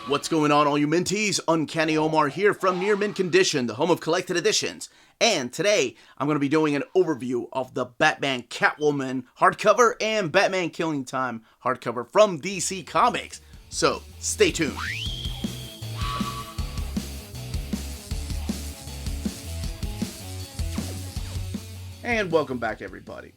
What's going on, all you minties? Uncanny Omar here from Near Mint Condition, the home of collected editions. And today, I'm going to be doing an overview of the Batman Catwoman hardcover and Batman Killing Time hardcover from DC Comics. So, stay tuned. And welcome back, everybody.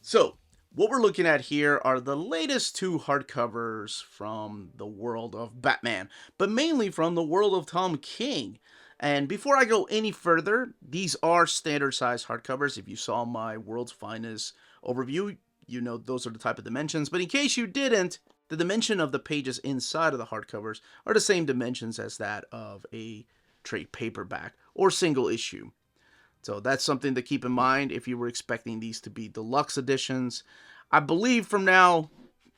So, what we're looking at here are the latest two hardcovers from the world of Batman, but mainly from the world of Tom King. And before I go any further, these are standard size hardcovers. If you saw my World's Finest overview, you know those are the type of dimensions. But in case you didn't, the dimension of the pages inside of the hardcovers are the same dimensions as that of a trade paperback or single issue. So that's something to keep in mind if you were expecting these to be deluxe editions. I believe from now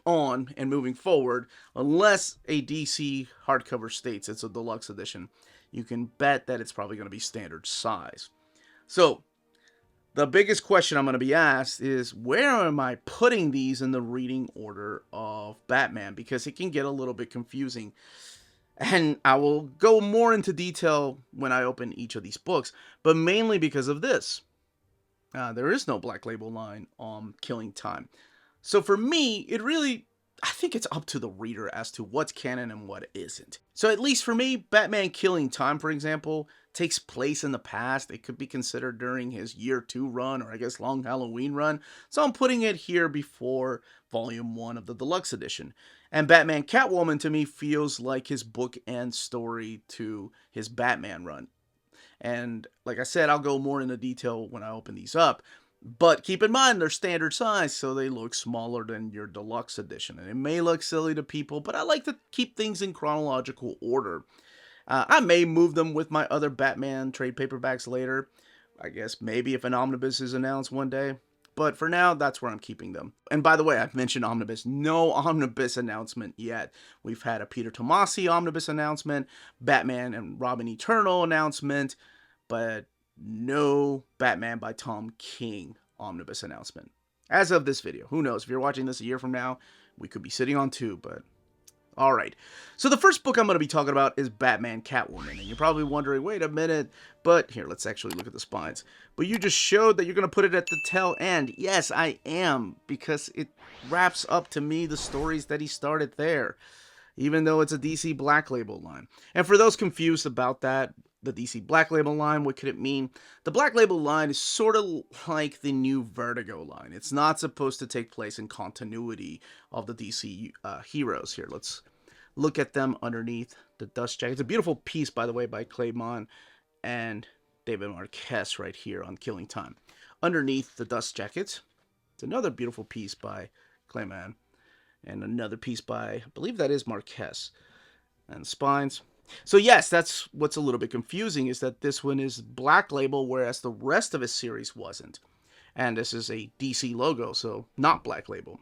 on and moving forward, unless a DC hardcover states it's a deluxe edition, you can bet that it's probably going to be standard size. So the biggest question I'm going to be asked is, where am I putting these in the reading order of Batman? Because it can get a little bit confusing. And I will go more into detail when I open each of these books, but mainly because of this. There is no Black Label line on Killing Time. So for me, I think it's up to the reader as to what's canon and what isn't. So at least for me, Batman Killing Time, for example, takes place in the past. It could be considered during his year 2 run, or I guess Long Halloween run. So I'm putting it here before Volume 1 of the Deluxe Edition. And Batman Catwoman, to me, feels like his bookend story to his Batman run. And like I said, I'll go more into detail when I open these up. But keep in mind, they're standard size, so they look smaller than your Deluxe Edition. And it may look silly to people, but I like to keep things in chronological order. I may move them with my other Batman trade paperbacks later. I guess maybe if an omnibus is announced one day. But for now, that's where I'm keeping them. And by the way, I've mentioned omnibus. No omnibus announcement yet. We've had a Peter Tomasi omnibus announcement, Batman and Robin Eternal announcement, but no Batman by Tom King omnibus announcement. As of this video, who knows? If you're watching this a year from now, we could be sitting on 2, but alright. So the first book I'm going to be talking about is Batman Catwoman. And you're probably wondering, wait a minute, but here, let's actually look at the spines. But you just showed that you're going to put it at the tail end. Yes, I am, because it wraps up to me the stories that he started there, even though it's a DC Black Label line. And for those confused about that, the DC Black Label line, what could it mean? The Black Label line is sort of like the new Vertigo line. It's not supposed to take place in continuity of the DC heroes here. Let's look at them underneath the dust jacket. It's a beautiful piece, by the way, by Claremont and David Marquez right here on Killing Time. Underneath the dust jackets, it's another beautiful piece by Claremont and another piece by, I believe that is Marquez. And spines. So yes, that's what's a little bit confusing, is that this one is Black Label, whereas the rest of his series wasn't. And this is a DC logo, so not Black Label.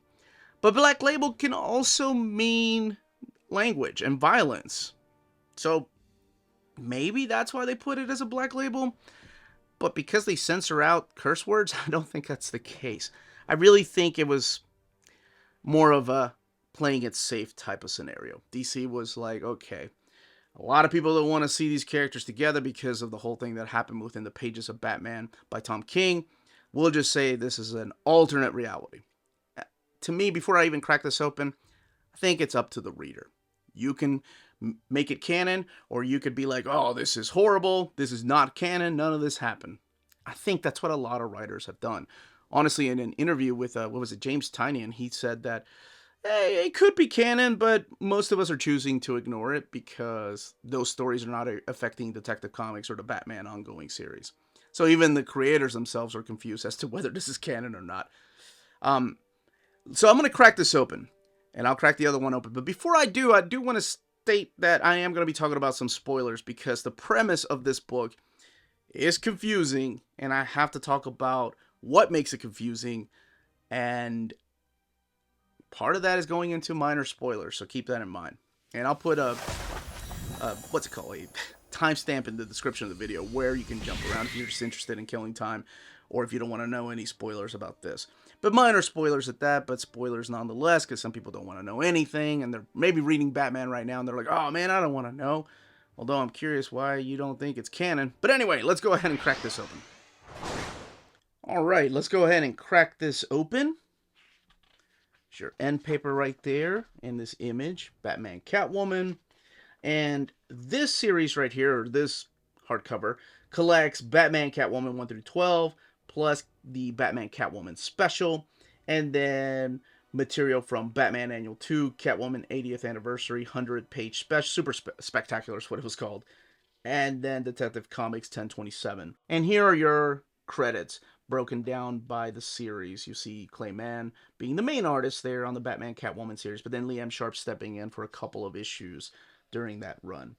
But Black Label can also mean language and violence. So maybe that's why they put it as a Black Label. But because they censor out curse words, I don't think that's the case. I really think it was more of a playing it safe type of scenario. DC was like, okay, a lot of people don't want to see these characters together because of the whole thing that happened within the pages of Batman by Tom King. We'll just say this is an alternate reality. To me, before I even crack this open, I think it's up to the reader. You can make it canon, or you could be like, oh, this is horrible, this is not canon, none of this happened. I think that's what a lot of writers have done. Honestly, in an interview with, James Tynion, he said that, hey, it could be canon, but most of us are choosing to ignore it because those stories are not affecting Detective Comics or the Batman ongoing series. So even the creators themselves are confused as to whether this is canon or not. So I'm going to crack this open, and I'll crack the other one open. But before I do want to state that I am going to be talking about some spoilers, because the premise of this book is confusing, and I have to talk about what makes it confusing, and part of that is going into minor spoilers, so keep that in mind. And I'll put a timestamp in the description of the video where you can jump around if you're just interested in Killing Time or if you don't want to know any spoilers about this. But minor spoilers at that, but spoilers nonetheless, because some people don't want to know anything, and they're maybe reading Batman right now, and they're like, oh man, I don't want to know. Although I'm curious why you don't think it's canon. But anyway, let's go ahead and crack this open. Alright, let's go ahead and crack this open. There's your end paper right there in this image, Batman Catwoman. And this series right here, or this hardcover, collects Batman Catwoman 1 through 12, plus the Batman Catwoman special, and then material from Batman Annual 2, Catwoman 80th Anniversary, 100-page special, super spectacular is what it was called, and then Detective Comics 1027. And here are your credits, broken down by the series. You see Clay Mann being the main artist there on the Batman Catwoman series, but then Liam Sharp stepping in for a couple of issues during that run.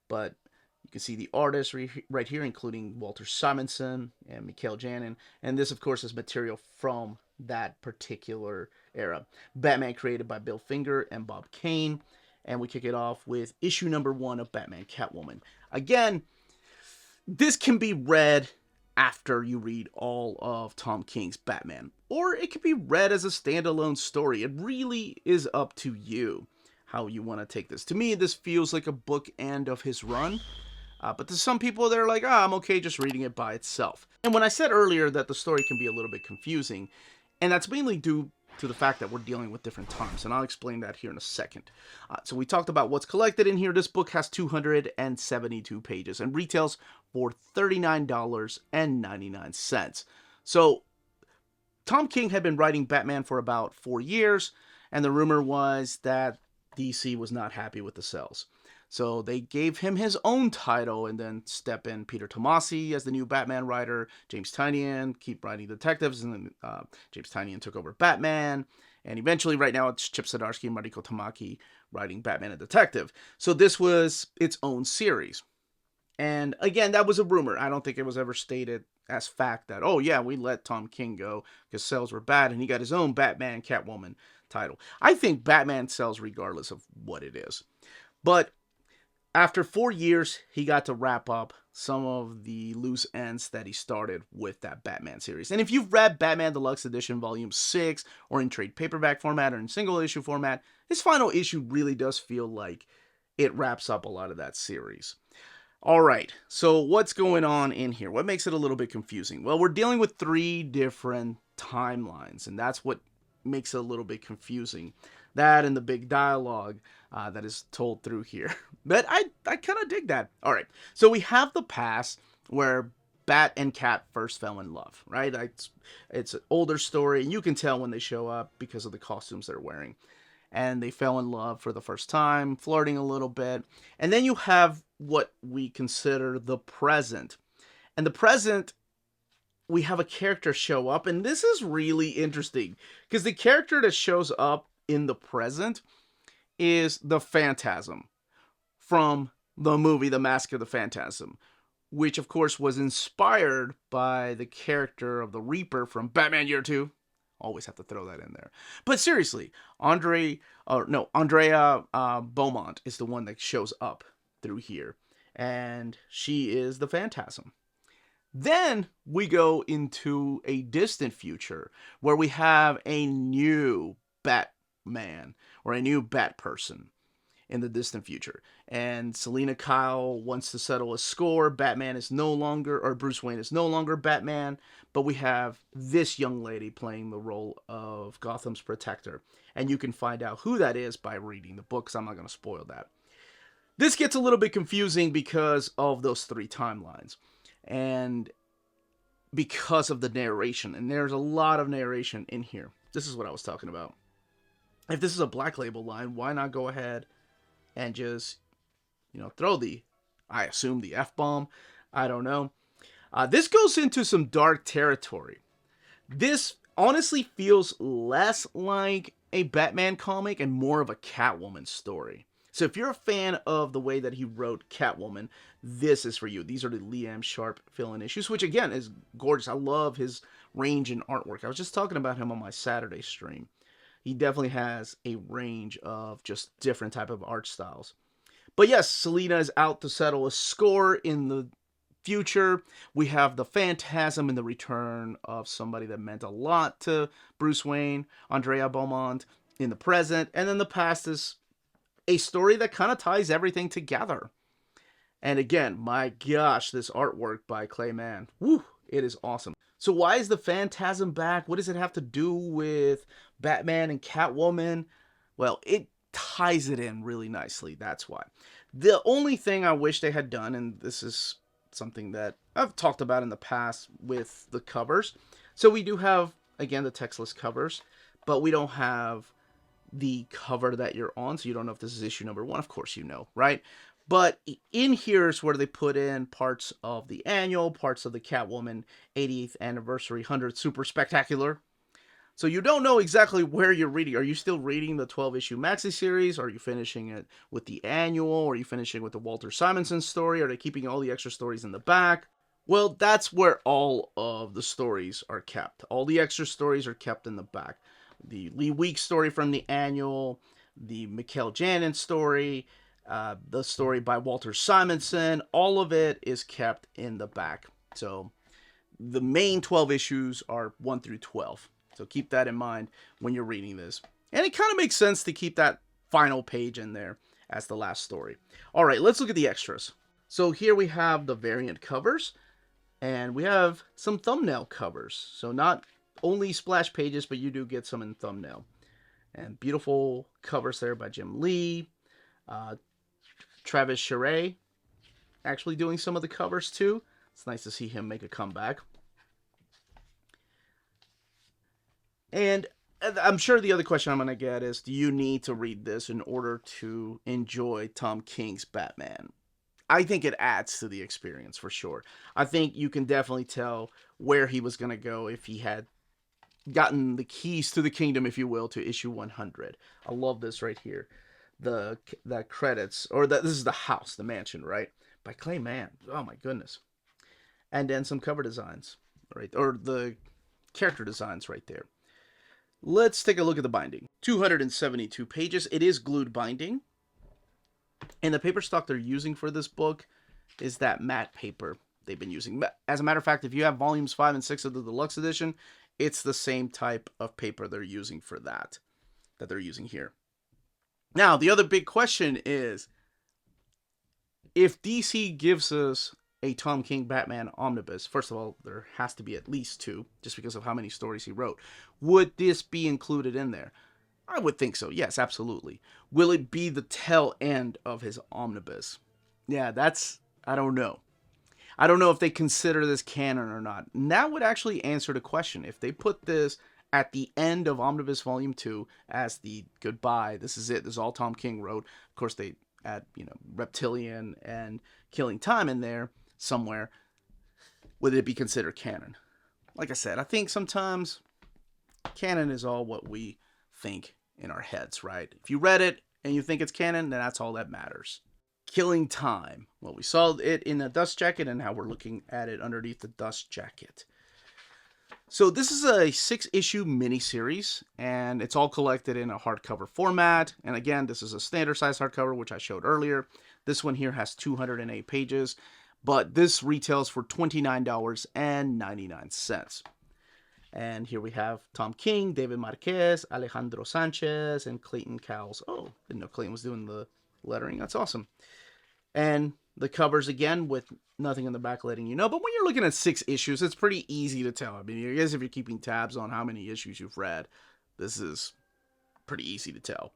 But you can see the artists right here, including Walter Simonson and Mikhail Janin. And this, of course, is material from that particular era. Batman created by Bill Finger and Bob Kane. And we kick it off with issue number 1 of Batman Catwoman. Again, this can be read after you read all of Tom King's Batman, or it can be read as a standalone story. It really is up to you how you want to take this. To me, this feels like a bookend of his run. But to some people, they're like, I'm okay just reading it by itself. And when I said earlier that the story can be a little bit confusing, and that's mainly due to the fact that we're dealing with different times, and I'll explain that here in a second. So we talked about what's collected in here. This book has 272 pages and retails for $39.99. So Tom King had been writing Batman for about 4 years, and the rumor was that DC was not happy with the sales. So they gave him his own title, and then step in Peter Tomasi as the new Batman writer, James Tynion keep writing detectives, and then James Tynion took over Batman, and eventually right now it's Chip Zdarsky and Mariko Tamaki writing Batman and Detective. So this was its own series. And again, that was a rumor. I don't think it was ever stated as fact that, oh yeah, we let Tom King go because sales were bad and he got his own Batman Catwoman title. I think Batman sells regardless of what it is. But after 4 years, he got to wrap up some of the loose ends that he started with that Batman series. And if you've read Batman Deluxe Edition Volume 6, or in trade paperback format, or in single issue format, this final issue really does feel like it wraps up a lot of that series. Alright, so what's going on in here? What makes it a little bit confusing? Well, we're dealing with 3 different timelines, and that's what makes it a little bit confusing. That and the big dialogue that is told through here. But I kind of dig that. All right, so we have the past where Bat and Cat first fell in love, right? It's an older story, and you can tell when they show up because of the costumes they're wearing. And they fell in love for the first time, flirting a little bit. And then you have what we consider the present. And the present, we have a character show up, and this is really interesting because the character that shows up in the present is the Phantasm from the movie The Mask of the Phantasm, which of course was inspired by the character of the Reaper from Batman Year 2. Always have to throw that in there. But seriously, Andrea Beaumont is the one that shows up through here, and she is the Phantasm. Then we go into a distant future where we have a new Batman or a new Bat person in the distant future. And Selina Kyle wants to settle a score. Batman is no longer, or Bruce Wayne is no longer Batman, but we have this young lady playing the role of Gotham's protector. And you can find out who that is by reading the book, because I'm not going to spoil that. This gets a little bit confusing because of those 3 timelines. And because of the narration. And there's a lot of narration in here. This is what I was talking about. If this is a Black Label line, why not go ahead and just, throw I assume the F-bomb. I don't know. This goes into some dark territory. This honestly feels less like a Batman comic and more of a Catwoman story. So if you're a fan of the way that he wrote Catwoman, this is for you. These are the Liam Sharp fill-in issues, which again is gorgeous. I love his range in artwork. I was just talking about him on my Saturday stream. He definitely has a range of just different type of art styles. But yes, Selina is out to settle a score in the future. We have the Phantasm and the return of somebody that meant a lot to Bruce Wayne, Andrea Beaumont, in the present. And then the past is a story that kind of ties everything together. And again, my gosh, this artwork by Clay Mann, woo, it is awesome. So why is the Phantasm back? What does it have to do with Batman and Catwoman? Well, it ties it in really nicely. That's why. The only thing I wish they had done, and this is something that I've talked about in the past with the covers. So we do have, again, the textless covers, but we don't have the cover that you're on, so you don't know if this is issue number 1. Of course you know, right? But in here is where they put in parts of the annual, parts of the Catwoman 80th anniversary 100 super spectacular. So you don't know exactly where you're reading. Are you still reading the 12-issue maxi series? Are you finishing it with the annual? Are you finishing with the Walter Simonson story? Are they keeping all the extra stories in the back? Well, that's where all of the stories are kept. All the extra stories are kept in the back. The Lee Week story from the annual, the Mikhail Janin story, the story by Walter Simonson, all of it is kept in the back. So the main 12 issues are 1 through 12. So keep that in mind when you're reading this. And it kind of makes sense to keep that final page in there as the last story. All right, let's look at the extras. So here we have the variant covers, and we have some thumbnail covers. So not only splash pages, but you do get some in thumbnail. And beautiful covers there by Jim Lee. Travis Charest actually doing some of the covers too. It's nice to see him make a comeback. And I'm sure the other question I'm going to get is, do you need to read this in order to enjoy Tom King's Batman? I think it adds to the experience for sure. I think you can definitely tell where he was going to go if he had gotten the keys to the kingdom, if you will, to issue 100. I love this right here. The credits, or this is the house, the mansion, right? By Clay Mann. Oh my goodness. And then some cover designs, right? Or the character designs right there. Let's take a look at the binding. 272 pages. It is glued binding. And the paper stock they're using for this book is that matte paper they've been using. As a matter of fact, if you have volumes 5 and 6 of the deluxe edition, it's the same type of paper they're using for that they're using here. Now, the other big question is, if DC gives us a Tom King Batman omnibus, first of all, there has to be at least 2, just because of how many stories he wrote. Would this be included in there? I would think so. Yes, absolutely. Will it be the tail end of his omnibus? Yeah, I don't know. I don't know if they consider this canon or not. And that would actually answer the question. If they put this at the end of Omnibus Volume 2 as the goodbye, this is it, this is all Tom King wrote. Of course, they add, Reptilian and Killing Time in there somewhere. Would it be considered canon? Like I said, I think sometimes canon is all what we think in our heads, right? If you read it and you think it's canon, then that's all that matters. Killing Time. Well, we saw it in a dust jacket, and now we're looking at it underneath the dust jacket. So this is a 6-issue miniseries, and it's all collected in a hardcover format. And again, this is a standard size hardcover, which I showed earlier. This one here has 208 pages, but this retails for $29.99. And here we have Tom King, David Marquez, Alejandro Sanchez, and Clayton Cowles. Oh, didn't know Clayton was doing the lettering. That's awesome. And the covers, again, with nothing in the back letting you know. But when you're looking at 6 issues, it's pretty easy to tell. I mean, I guess if you're keeping tabs on how many issues you've read, this is pretty easy to tell.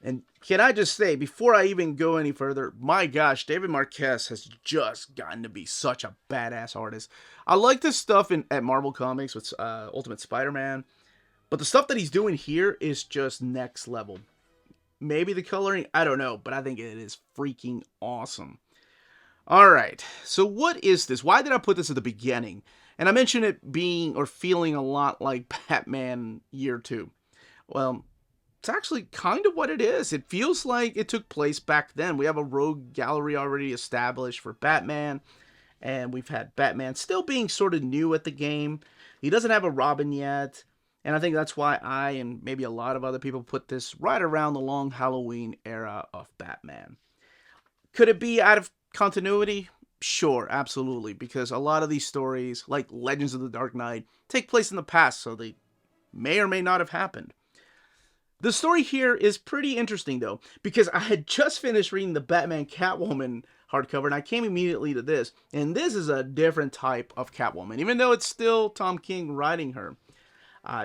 And can I just say, before I even go any further, my gosh, David Marquez has just gotten to be such a badass artist. I like this stuff at Marvel Comics with Ultimate Spider-Man, but the stuff that he's doing here is just next level. Maybe the coloring, I don't know, but I think it is freaking awesome. All right, so what is this? Why did I put this at the beginning? And I mentioned it being or feeling a lot like Batman Year 2. Well, it's actually kind of what it is. It feels like it took place back then. We have a rogue gallery already established for Batman, and we've had Batman still being sort of new at the game. He doesn't have a Robin yet, and I think that's why I and maybe a lot of other people put this right around the long Halloween era of Batman. Could it be out of continuity? Sure, absolutely, because a lot of these stories, like Legends of the Dark Knight, take place in the past, so they may or may not have happened. The story here is pretty interesting, though, because I had just finished reading the Batman Catwoman hardcover, and I came immediately to this, and this is a different type of Catwoman, even though it's still Tom King writing her.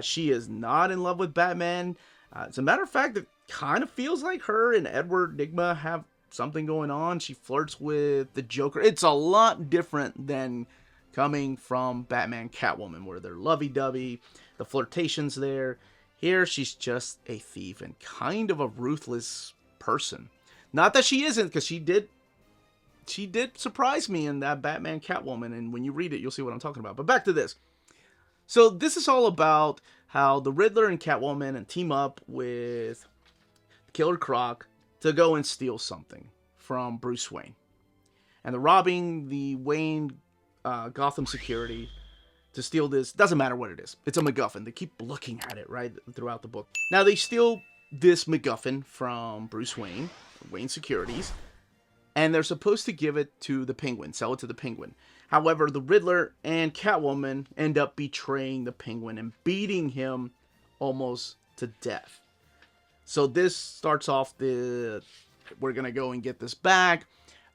She is not in love with Batman. As a matter of fact, it kind of feels like her and Edward Nygma have something going on. She flirts with the Joker. It's a lot different than coming from Batman Catwoman, where they're lovey-dovey, the flirtation's there. Here, she's just a thief and kind of a ruthless person. Not that she isn't, because she did surprise me in that Batman Catwoman, and when you read it, you'll see what I'm talking about. But back to this. So this is all about how the Riddler and Catwoman and team up with Killer Croc to go and steal something from Bruce Wayne. And they're robbing the Wayne Gotham security to steal this. Doesn't matter what it is. It's a MacGuffin. They keep looking at it, right, throughout the book. Now, they steal this MacGuffin from Bruce Wayne, Wayne Securities, and they're supposed to give it to the Penguin, sell it to the Penguin. However, the Riddler and Catwoman end up betraying the Penguin and beating him almost to death. So this starts off we're going to go and get this back,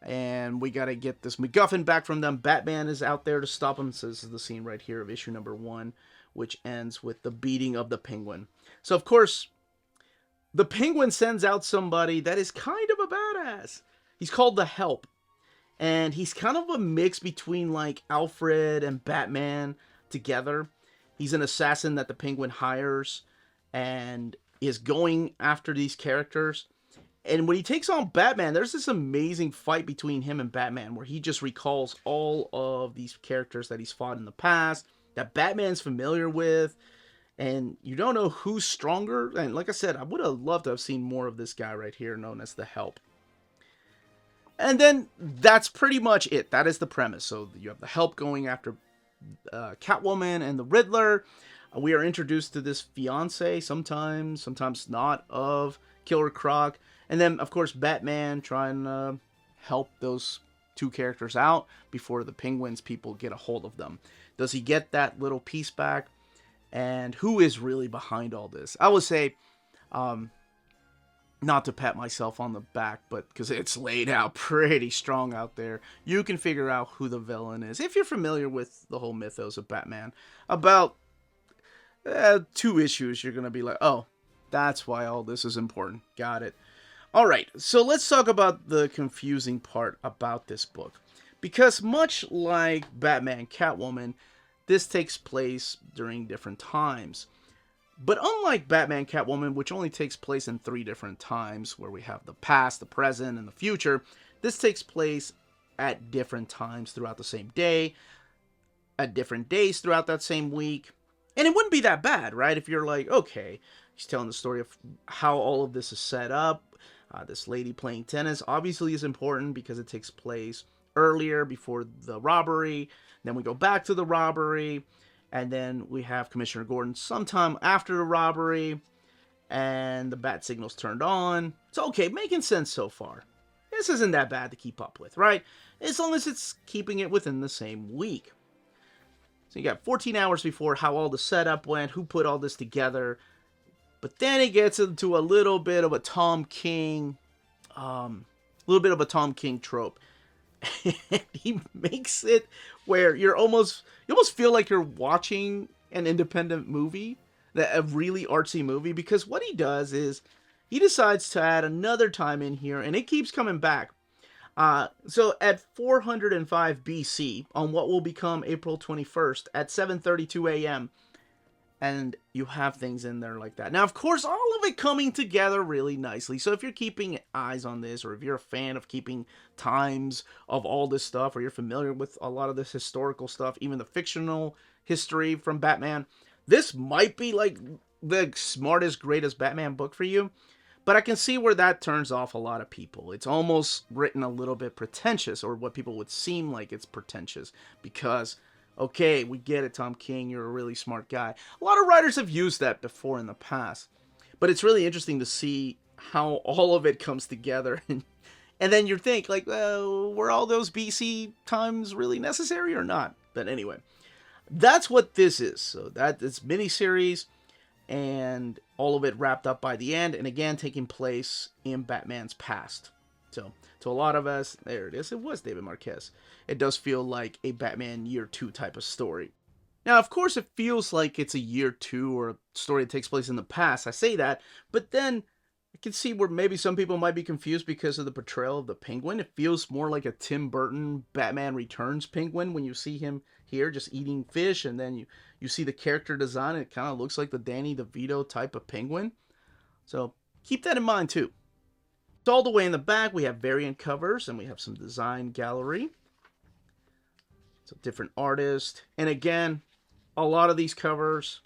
and we got to get this MacGuffin back from them. Batman is out there to stop them. So this is the scene right here of issue number 1, which ends with the beating of the Penguin. So, of course, the Penguin sends out somebody that is kind of a badass. He's called the Help. And he's kind of a mix between like Alfred and Batman together. He's an assassin that the Penguin hires and is going after these characters. And when he takes on Batman, there's this amazing fight between him and Batman where he just recalls all of these characters that he's fought in the past, that Batman's familiar with, and you don't know who's stronger. And like I said, I would have loved to have seen more of this guy right here known as the Help. And then that's pretty much it. That is the premise. So you have the Help going after Catwoman and the Riddler. We are introduced to this fiance, sometimes not, of Killer Croc. And then, of course, Batman trying to help those two characters out before the Penguin's people get a hold of them. Does he get that little piece back? And who is really behind all this? I would say, not to pat myself on the back, but because it's laid out pretty strong out there, you can figure out who the villain is. If you're familiar with the whole mythos of Batman, about 2 issues, you're going to be like, oh, that's why all this is important. Got it. Alright, so let's talk about the confusing part about this book. Because much like Batman Catwoman, this takes place during different times. But unlike Batman Catwoman, which only takes place in 3 different times, where we have the past, the present, and the future, this takes place at different times throughout the same day, at different days throughout that same week. And it wouldn't be that bad, right? If you're like, okay, he's telling the story of how all of this is set up. This lady playing tennis obviously is important because it takes place earlier, before the robbery. Then we go back to the robbery. And then we have Commissioner Gordon sometime after the robbery. And the bat signal's turned on. It's okay, making sense so far. This isn't that bad to keep up with, right? As long as it's keeping it within the same week. So you got 14 hours before how all the setup went, who put all this together. But then it gets into a little bit of a Tom King, trope. And he makes it where you almost feel like you're watching an independent movie, a really artsy movie, because what he does is he decides to add another time in here, and it keeps coming back. So at 405 BC, on what will become April 21st at 7:32 a.m., and you have things in there like that. Now, of course, all of it coming together really nicely. So if you're keeping eyes on this, or if you're a fan of keeping times of all this stuff, or you're familiar with a lot of this historical stuff, even the fictional history from Batman, this might be like the smartest, greatest Batman book for you. But I can see where that turns off a lot of people. It's almost written a little bit pretentious, or what people would seem like it's pretentious, because okay, we get it, Tom King, you're a really smart guy. A lot of writers have used that before in the past. But it's really interesting to see how all of it comes together. And And then you think, like, were all those BC times really necessary or not? But anyway, that's what this is. So that is miniseries, and all of it wrapped up by the end, and again taking place in Batman's past. So to a lot of us, there it is. It was David Marquez. It does feel like a Batman Year 2 type of story. Now, of course, it feels like it's a Year 2 or a story that takes place in the past. I say that, but then I can see where maybe some people might be confused because of the portrayal of the Penguin. It feels more like a Tim Burton Batman Returns Penguin when you see him here just eating fish, and then you see the character design. It kind of looks like the Danny DeVito type of penguin. So keep that in mind too. So all the way in the back, we have variant covers, and we have some design gallery. So different artists. And again, a lot of these covers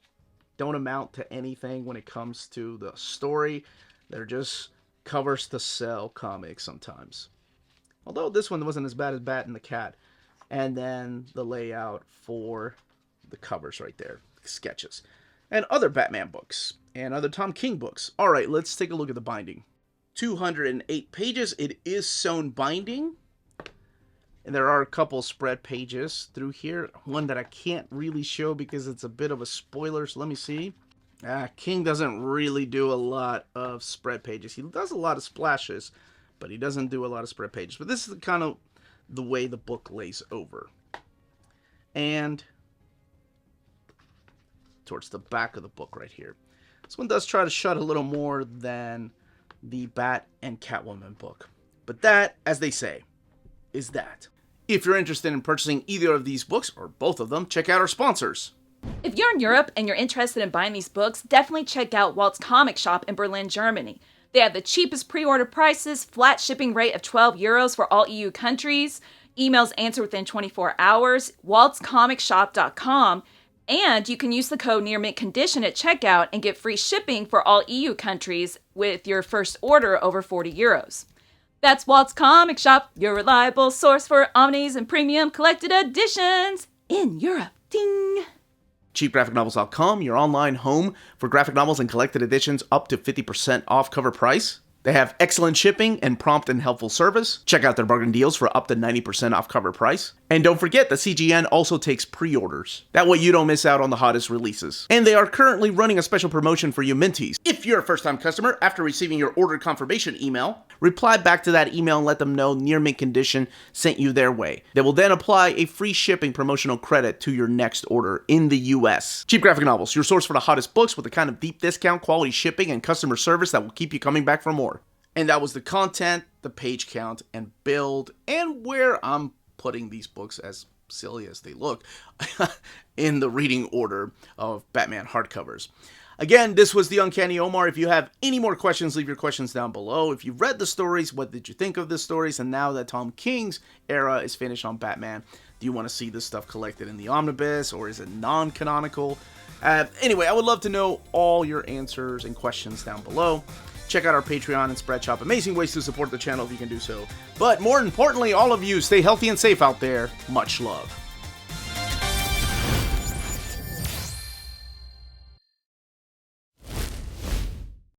don't amount to anything when it comes to the story. They're just covers to sell comics sometimes. Although this one wasn't as bad as Bat and the Cat. And then the layout for the covers right there. Sketches. And other Batman books. And other Tom King books. Alright, let's take a look at the binding. 208 pages. It is sewn binding. And there are a couple spread pages through here. One that I can't really show because it's a bit of a spoiler. So let me see. King doesn't really do a lot of spread pages. He does a lot of splashes, but he doesn't do a lot of spread pages. But this is kind of the way the book lays over. And towards the back of the book right here. This one does try to shut a little more than the Bat and Catwoman book. But that, as they say, is that. If you're interested in purchasing either of these books, or both of them, check out our sponsors. If you're in Europe and you're interested in buying these books, definitely check out Walt's Comic Shop in Berlin, Germany. They have the cheapest pre-order prices, flat shipping rate of €12 for all EU countries, emails answered within 24 hours, waltscomicshop.com, and you can use the code nearmintcondition at checkout and get free shipping for all EU countries with your first order over €40. That's Walt's Comic Shop, your reliable source for omnis and premium collected editions in Europe. Ding! CheapGraphicNovels.com, your online home for graphic novels and collected editions up to 50% off cover price. They have excellent shipping and prompt and helpful service. Check out their bargain deals for up to 90% off cover price. And don't forget that CGN also takes pre-orders. That way you don't miss out on the hottest releases. And they are currently running a special promotion for you Minties. If you're a first-time customer, after receiving your order confirmation email, reply back to that email and let them know Near Mint Condition sent you their way. They will then apply a free shipping promotional credit to your next order in the US. Cheap Graphic Novels, your source for the hottest books with the kind of deep discount, quality shipping, and customer service that will keep you coming back for more. And that was the content, the page count, and build, and where I'm putting these books, as silly as they look, in the reading order of Batman hardcovers. Again, this was the Uncanny Omar. If you have any more questions, leave your questions down below. If you've read the stories, what did you think of the stories? And now that Tom King's era is finished on Batman, do you want to see this stuff collected in the omnibus, or is it non-canonical? Anyway, I would love to know all your answers and questions down below. Check out our Patreon and Spread Shop. Amazing ways to support the channel if you can do so. But more importantly, all of you, stay healthy and safe out there. Much love.